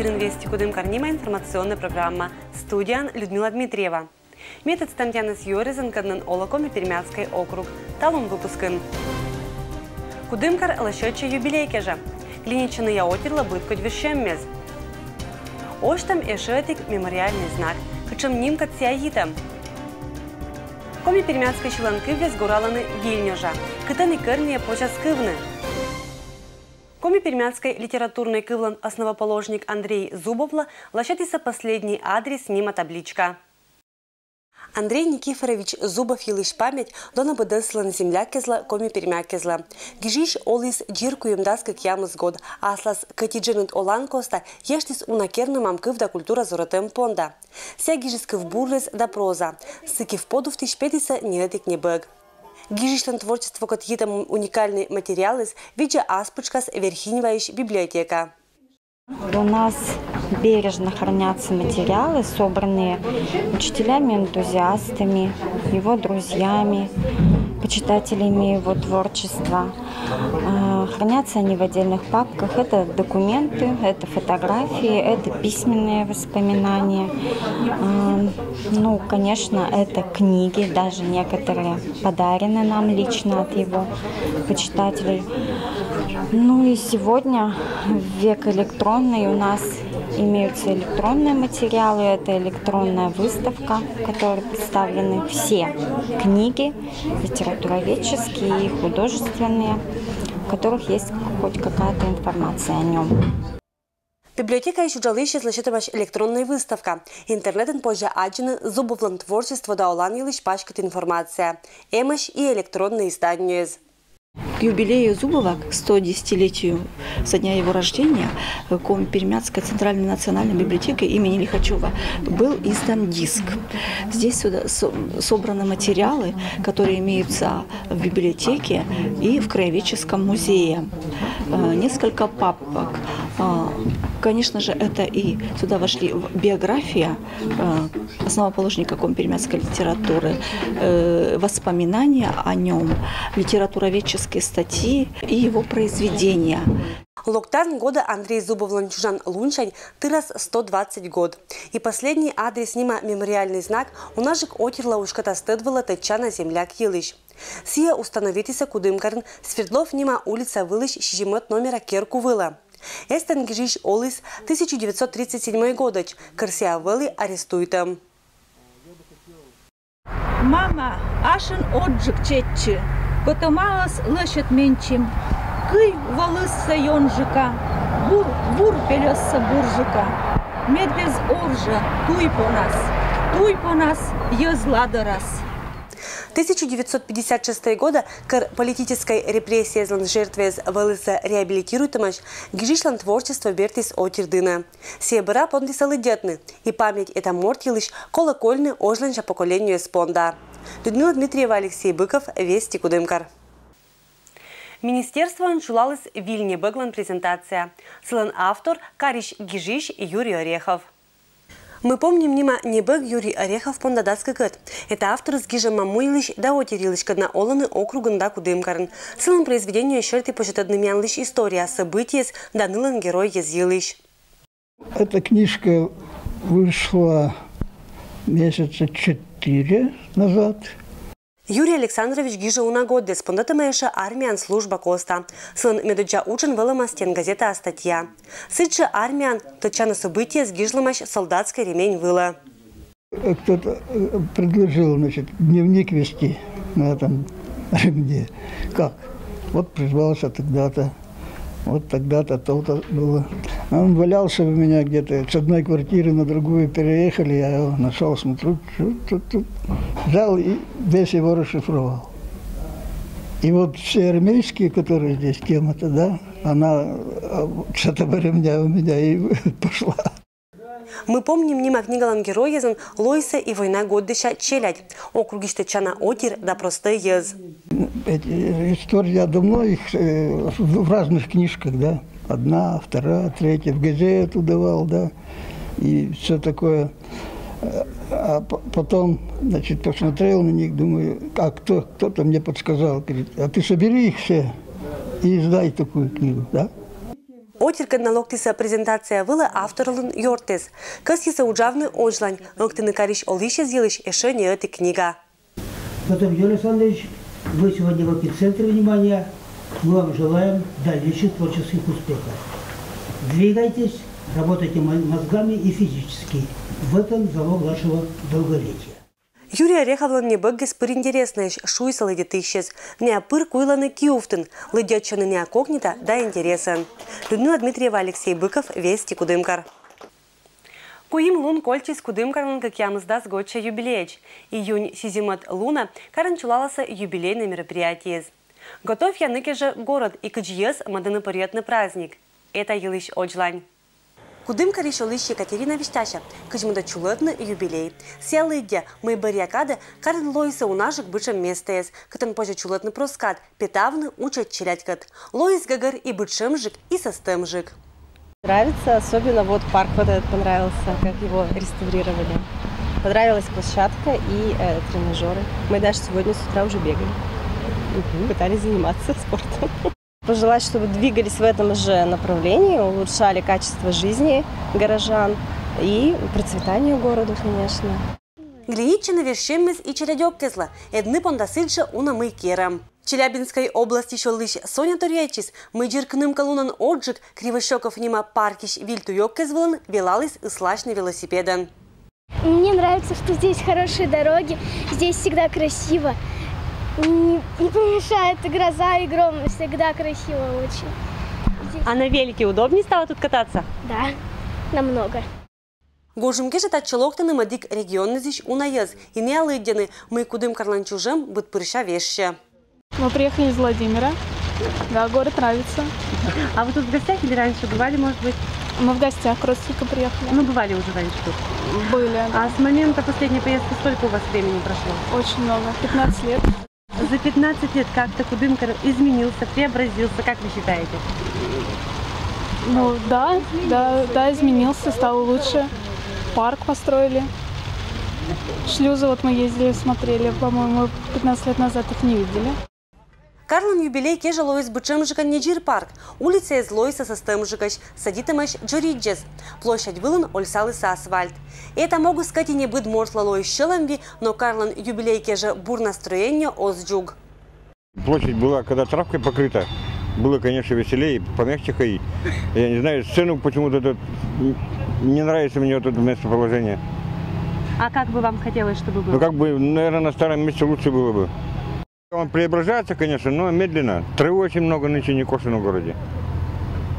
эфир «Инвести Кудым Карнима» информационная программа. Студия Людмила Дмитриева. Метод Стантянас Йоризен Каднан Олакоми Пермяцкий округ. Талон выпускын. Кудымкар лашеча юбилей кежа. Клиничный яотерла бытко дверщеммез. Оштам эшетик мемориальный знак. Качем нимка цяитам. Коми Пермяцкой чиланкы вес гораланы Вильнюжа. Кытаны кырния почаскывны. Коми Пермяцкой литературный кывлан основоположник Андрей Зубовла лащатися последний адрес нима табличка. Андрей Никифорович Зубов елыш память дона быдыслан земля кезла коми Пермя кезла. Гижиш олис джирку юмдаскы кьямыз год, аслас катиджинут олан коста ештис унакерны мамкыв да культура зоротем понда. Ся гижискыв бурлес да проза, сыкив подув тишпетиса неретик не бэг. Гижишлен творчество кот етам уникальный материал из видя аспочкас верхиневающ библиотека. У нас бережно хранятся материалы, собранные учителями-энтузиастами, его друзьями, почитателями его творчества. Хранятся они в отдельных папках. Это документы, это фотографии, это письменные воспоминания. Ну, конечно, это книги, даже некоторые подарены нам лично от его почитателей. Ну и сегодня, в век электронный, у нас имеются электронные материалы. Это электронная выставка, в которой представлены все книги, литературоведческие и художественные, в которых есть хоть какая-то информация о нем. Библиотека еще жалыще злачитываешь электронная выставка. Интернетен позже аджины зубовлан творчество да оланилыш пачкат информация. Эмаш и электронные издания. К юбилею Зубова, к 110-летию со дня его рождения, Коми Пермяцкой центральной национальной библиотекой имени Лихачева был издан диск. Здесь сюда собраны материалы, которые имеются в библиотеке и в краеведческом музее. Несколько папок. Конечно же, это и сюда вошли биография основоположника Коми Пермяцкой литературы, воспоминания о нем, литературоведческие статьи и его произведения. Локтан года Андрей Зубовлан чужан лунчань тырас 120 год. И последний адрес нима мемориальный знак у наших отерла ушката стыдвала течана земляк елыш. Сия установитися Кудымкарын Свердлов нима улица вылыш щемет номера керку выла. Эстен гижиш олис 1937 годоч. Карсия вылы арестуйтам. Мама, ашен отжик четчи. Котомалас лышет менчим. Кый волысса ёнжика. Бур пелёсса буржика. Медвез оржа, туй по нас, езлада раз. 1956 года к политической репрессии злан жертве вылыса реабилитируйтамаш гижишлан творчество бертис отирдына. Себера пондисалы детны, и память это мортилыш колокольный ожланча поколению спонда. Людмила Дмитриева, Алексей Быков, Вести Кудымкар. Министерство анчулалось Вильне Бэглан презентация. Слан автор Кариш Гижиш и Юрий Орехов. Мы помним нима небэг Юрий Орехов пондадацкий год. Это автор с Гижем Мамуйлыш да отерилыш кадна оланы округан да Кудымкарын. Целым произведению шерты почетадным янлыш история событий да нылан герой езилыш. Эта книжка вышла месяца 4 назад. Юрий Александрович Гижа унагодде спондатамеша армиян служба коста. Сын медуджа учен велама стен газета статья. Сыча армиян точано события с Гижламаш солдатской ремень выла. Кто-то предложил, значит, дневник вести на этом ремне. Как? Вот призвался тогда-то. Вот тогда-то то-то было. Он валялся у меня где-то с одной квартиры на другую переехали, я его нашел, смотрю, тут. Взял и весь его расшифровал. И вот все армейские, которые здесь тема-то, да, она с этого ремня у меня и пошла. Мы помним нима книгалан героязан Лойса и война годдыша челядь. Округиште чана отир да простой ез. Истории я давно их в разных книжках, да. Одна, вторая, третья, в газету давал, да. И все такое. А потом, значит, посмотрел на них, думаю, а кто-то мне подсказал, говорит, а ты собери их все и издай такую книгу, да. Отирка налогтиса презентация вила авторлын йортес. Късиса уджавны оджлань, ыңктыны кариш олище зилыш эше не эти книга. Потом, Юрий Александрович, вы сегодня в эпицентре внимания. Мы вам желаем дальнейших творческих успехов. Двигайтесь, работайте мозгами и физически. В этом залог вашего долголетия. Юрий Ореховлан не бэггэс пыр интересныш, шуйсалы детыщес. Не пыр куйланы киуфтын, лыдячаны не окогнита, да интересен. Людмила Дмитриева, Алексей Быков, Вести Кудымкар. Куим лун кольчис Кудымкарлан как ямызда сгодча юбилеич. Июнь сизимат луна каранчулалася юбилейное мероприятие. Готов яныке же город и кджиес мадынапыретный праздник. Это елыш оджлань. Кудымкариш олыш Екатерина Виштаща, кджмада чулетный юбилей. Сиалыдя мы барьякады карен лоиса у наших бычем местес, катан позже чулетный проскат, петавны учат челядькат. Лоис гагар и бычемжик, и состемжик. Нравится, особенно вот парк вот этот понравился, как его реставрировали. Понравилась площадка и тренажеры. Мы даже сегодня с утра уже бегали. Пытались заниматься спортом. Пожелать, чтобы двигались в этом же направлении, улучшали качество жизни горожан и процветание города, конечно. Глиниччина вершеммес и челядек кесла, эдны пондасыльша уна мы керам. Челябинской области шолыш Соня Торьячис, мы джиркным колунан отжиг, Кривощеков нима паркиш вильтуёк кезвылан, велалась и слашный велосипедан. Мне нравится, что здесь хорошие дороги, здесь всегда красиво. Не помешает и гроза, и гром, всегда красиво очень. Здесь... А на велике удобнее стало тут кататься? Да, намного. Гожимке же тачелоктаны мадик регионный зиш унаез, и не алыдяны, мы Кудымкарлан чужим, быт пырша вещи. Мы приехали из Владимира. Да, город нравится. А вы тут в гостях или раньше бывали, может быть? Мы в гостях к родственникам приехали. Ну, бывали уже раньше тут? Были, да. А с момента последней поездки сколько у вас времени прошло? Очень много. 15 лет. За 15 лет как-то Кудымкар изменился, преобразился, как вы считаете? Ну, да, изменился, стал лучше. Парк построили. Шлюзы вот мы ездили, смотрели, по-моему, 15 лет назад их не видели. Карлан юбилей кежа лоис бычемжика не джир парк. Улица из лоиса со стемжикаш, садитамаш джориджес. Площадь вылан ольсалыс асфальт. Это могу сказать и не быть морсла лоис щеламби, но Карлан юбилей кежа бурнастроение озджуг. Площадь была, когда травкой покрыта, было, конечно, веселее, помягче ходить. Я не знаю, сцену почему-то не нравится мне тут местоположение. А как бы вам хотелось, чтобы было? Ну, как бы, наверное, на старом месте лучше было бы. Он преображается, конечно, но медленно. Травы очень много нынче не кошено в городе.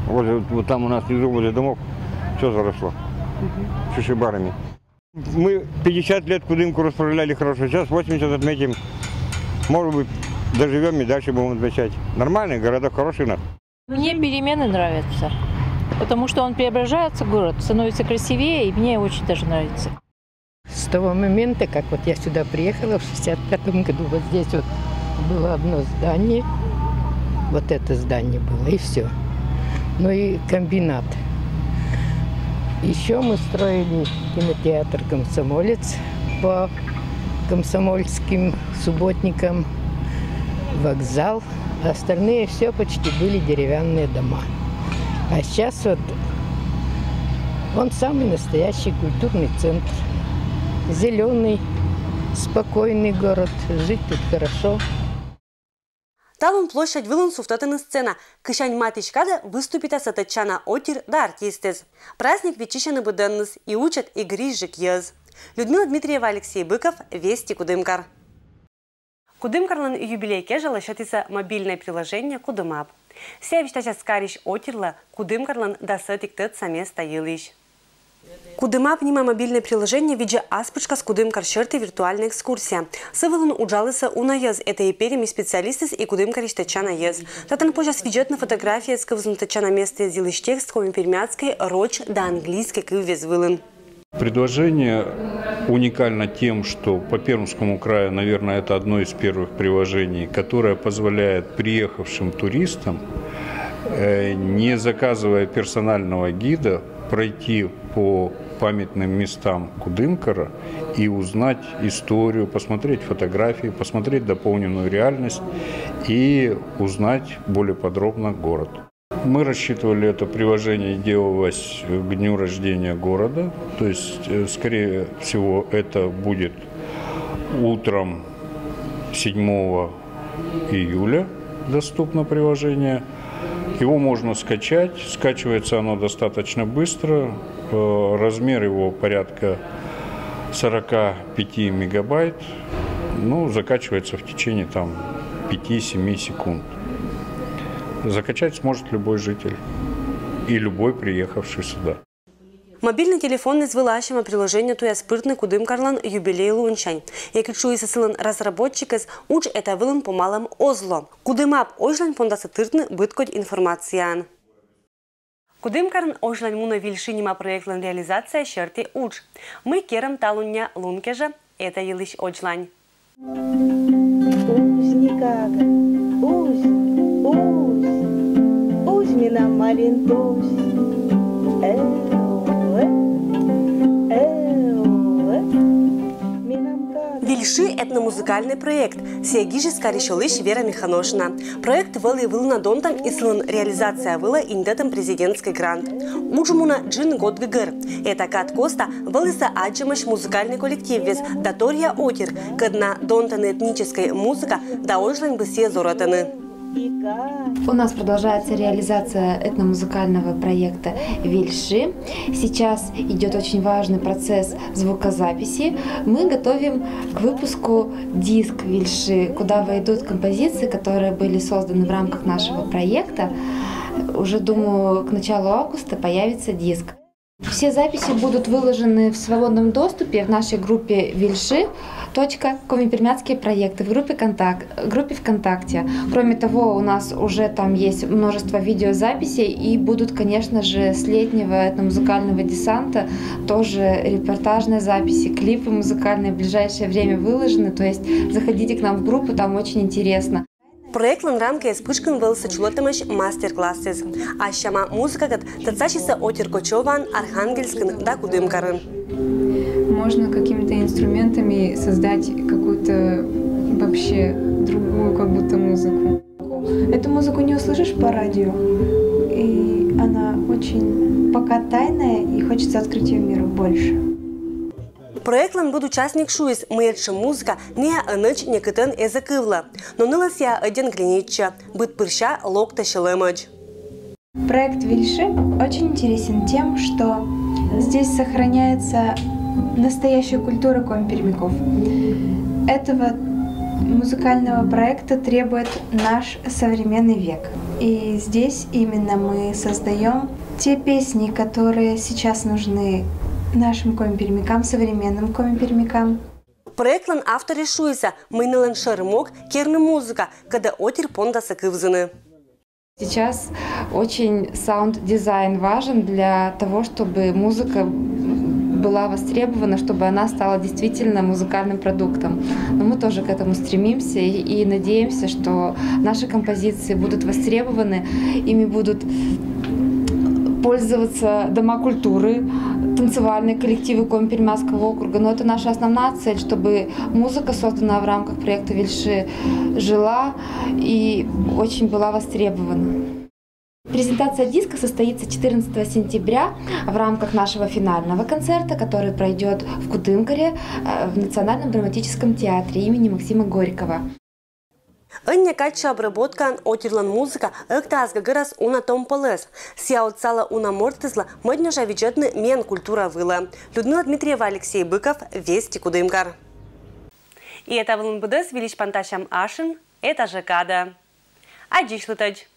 Вот там у нас внизу возле домов все заросло. Шишибарами. Мы 50 лет Кудымку расправляли хорошо. Сейчас 80 отметим. Может быть, доживем и дальше будем отмечать. Нормальный, городок хороший у нас. Мне перемены нравятся, потому что он преображается, город, становится красивее, и мне очень даже нравится. С того момента, как вот я сюда приехала в 65-м году, вот здесь вот было одно здание, вот это здание было, и все. Ну и комбинат. Еще мы строили кинотеатр «Комсомолец» по комсомольским субботникам, вокзал. Остальные все почти были деревянные дома. А сейчас вот он самый настоящий культурный центр. Зеленый, спокойный город, жить тут хорошо. Талон площадь вылон суфтотена сцена. Кышань матичкада выступит сатачана отир да артистез. Праздник вечищен буденнес и учат игры жикьез. Людмила Дмитриева, Алексей Быков, Вести Кудымкар. Кудымкарлан юбилей кежа лощатится мобильное приложение Кудымап. Севичтача скариш отирла Кудымкарлан да сетиктет саместа елиш. Кудымап нима мобильное приложение видя аспочка с Кудымкар черты виртуальная экскурсия. Сывалун уджалыса унаез, это и переми специалисты и Кудымкариш тачана ез. Татан позже свидетельная фотография с ковзун тачана места зилыш текст коми пермяцкой роч да английской кывез вылын. Предложение уникально тем, что по Пермскому краю, наверное, это одно из первых приложений, которое позволяет приехавшим туристам, не заказывая персонального гида, пройти по памятным местам Кудымкара и узнать историю, посмотреть фотографии, посмотреть дополненную реальность и узнать более подробно город. Мы рассчитывали, это приложение делалось к дню рождения города. То есть, скорее всего, это будет утром 7 июля доступно приложение. Его можно скачать. Скачивается оно достаточно быстро. Размер его порядка 45 мегабайт. Ну, закачивается в течение 5-7 секунд. Закачать сможет любой житель и любой приехавший сюда. Мобільний телефон із вилащими приложення туя спиртний кудим карлан юбілей лунчань. Як чується силен розробник із уч ета вилен помалем озло. Кудимап ojлань пондаса тиртни биткодь інформациян. Кудим карн ojлань муна вільшиніма проєктлан реалізація шерти уч. Ми керам талуння лункежа ета єлиш ojлань. Узникага, уз меня маринтусь. Вільши – етномузикальний проєкт. Сіягіжі скарішолиш Вера Миханошина. Проєкт вели вилна донтам і слон реалізація вила індетам президентський грант. Уджумуна Джин Годвигер. Ета Кат Коста велися аджимаш музикальний колектив віз Даторія Отір, кадна донтана этническая музыка да ожлань бы все зоротаны. У нас продолжается реализация этномузыкального проекта «Вильши». Сейчас идет очень важный процесс звукозаписи. Мы готовим к выпуску диск «Вильши», куда войдут композиции, которые были созданы в рамках нашего проекта. Уже, думаю, к началу августа появится диск. Все записи будут выложены в свободном доступе в нашей группе «Вильши. Коми-Пермяцкие проекты» в группе ВКонтакте. Кроме того, у нас уже там есть множество видеозаписей и будут, конечно же, с летнего этномузыкального десанта тоже репортажные записи, клипы музыкальные в ближайшее время выложены. То есть заходите к нам в группу, там очень интересно. Проект рамки спышкин был сочулотамаш мастер-классез. А щама музыка гад тацачиса Отир Кочеван, Архангельскин да Кудымкарын. Можно какими-то инструментами создать какую-то вообще другую как будто музыку. Эту музыку не услышишь по радио, и она очень пока тайная, и хочется открыть ее миру больше. Проектлан буд участник шуис, мыетши музыка не аныч не кытын эзекывла, но нылася один гринича, быт пырща локта шелемыч. Проект «Вильши» очень интересен тем, что здесь сохраняется настоящая культура коми-пермяков. Этого музыкального проекта требует наш современный век. И здесь именно мы создаем те песни, которые сейчас нужны нашим коми-пермякам, современным коми-пермякам. Проектлан автор решуется, мы нален шармок, керна музыка, когда отир понда сакывзаны. Сейчас очень саунд-дизайн важен для того, чтобы музыка была востребована, чтобы она стала действительно музыкальным продуктом. Но мы тоже к этому стремимся и надеемся, что наши композиции будут востребованы, ими будут пользоваться дома культуры, танцевальные коллективы Коми-Пермяцкого округа. Но это наша основная цель, чтобы музыка, созданная в рамках проекта «Вильши», жила и очень была востребована. Презентация диска состоится 14 сентября в рамках нашего финального концерта, который пройдет в Кудымкаре в Национальном драматическом театре имени Максима Горького. Анне кача обработка отирлан музыка ыктазга гырас уна томполес. Сяутсала уна мортызла моднежа бюджетный мен культура выла. Людмила Дмитриева, Алексей Быков, Вести Кудымкар. И это был МБД с Вилич Панташам Ашин, это ЖКада. А дичь летать.